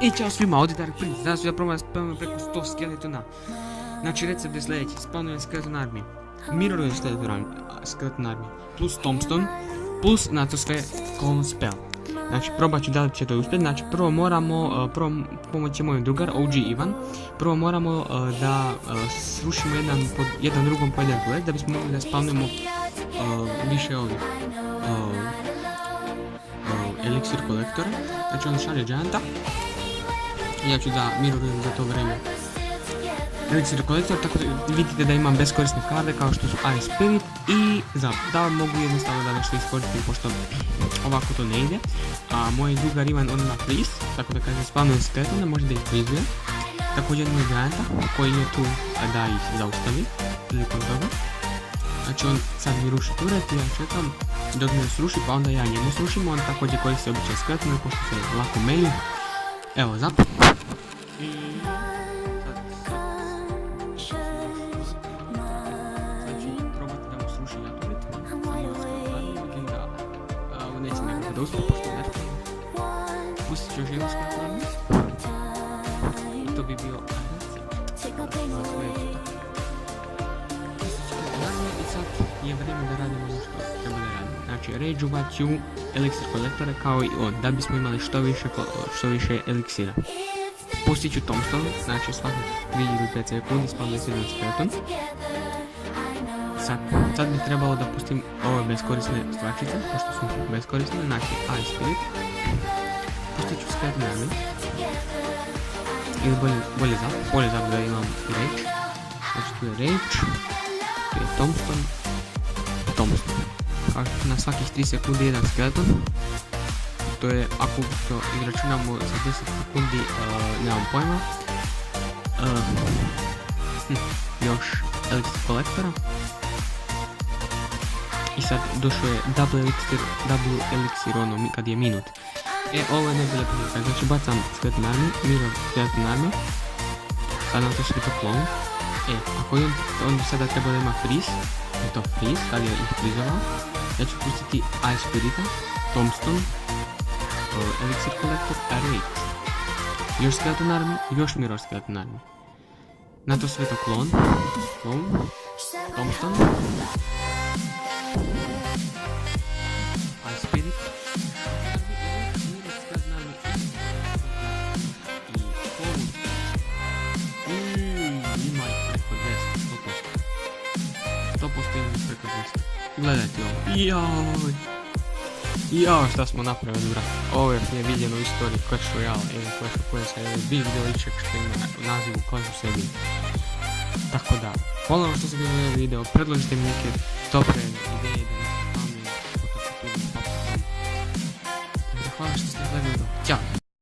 I čao svima, ovdje Dark Prince. Danas ću da probam spavnujem preko 100 skeletona. Znači recept je sljedeći, spavnujem skeleton army, mirrorujem skeleton army, plus tombstone, plus na to sve clone spell. Znači probat ću da li će to uspjeti. Znači prvo moramo, pomoći moj drugar OG Ivan, prvo moramo da srušimo jedan drugom po jedan duet da bismo mogli da spavnujemo više ovih elixir kolektora. Znači on šalje gianta. Ja ću da mirujem za to vreme elixir kolektor, tako da vidite da imam beskorisne karte kao što su Ice Spirit i Zap. Da mogu jednostavno da nešto iskoristim pošto ovako to ne ide. A moj drugar Ivan on ima freeze, tako da kad se spavnujem skeletona može da ih freezuje. Također imam gianta koji je tu da ih zaustavi prilikom toga. Znači on sad mi ruši turret i ja čekam dok me sruši, pa onda ja njemu srušim. On također koristi običaj skeletona pošto se lako melju. Evo Zap. I sad ću probati da mu sruši ja turret. Vidim da neće nekako da uspije pošto nešto. Pustit ću još jednu skeletonu. I to bi bio za svoje puta. I sad je vrijeme da radimo ono što treba da radimo. Znači rageovat ću elixir kolektore kao i on, da bismo imali što više eliksira. Pustit ću tombstone, znači svakih 2 ili 5 sekundi spavnuje se jedan skeleton. Sad bi trebalo da pustim ove beskorisne stvačice, pošto su beskorisne, znači Ice Spirit. Pustit ću skeleton army. Ili bolje Zap da imam i rage. Znači tu je rage, tu je tombstone. Na svakih 3 sekundi jedan skeleton. To je, ako to izračunamo za 10 sekundi, nemam pojma. Još elixir kolektora. I sad došlo je double elixir ono kad je minut. Ovo je najbolje prilika. Znači bacam skeleton army, mirror skeleton army. Sad nam to sve to clone. Ako on bi sada trebao da ima freeze, je to freeze, sad je ih freezovao. Ja ću pustiti Ice Spirita, tombstone, elixir kolektor, rage. Još skeleton army, još mirror skeleton army. Na to sve to clone, tombstone, Ice Spirit, mirror skeleton army i clone. Ima ih preko 200, 100% ima ih preko 200. Gledajte ovo. Jao, šta smo napravili, brat. Ovo je viđeno u istoriji Clash Royale, Clash of Clans, big deličak što ima u nazivu Clash of Sebi. Tako da, hvala što ste gledali ovaj video, predložite mi neke dobre ideje da nešto pamet, hvala što ste gledali.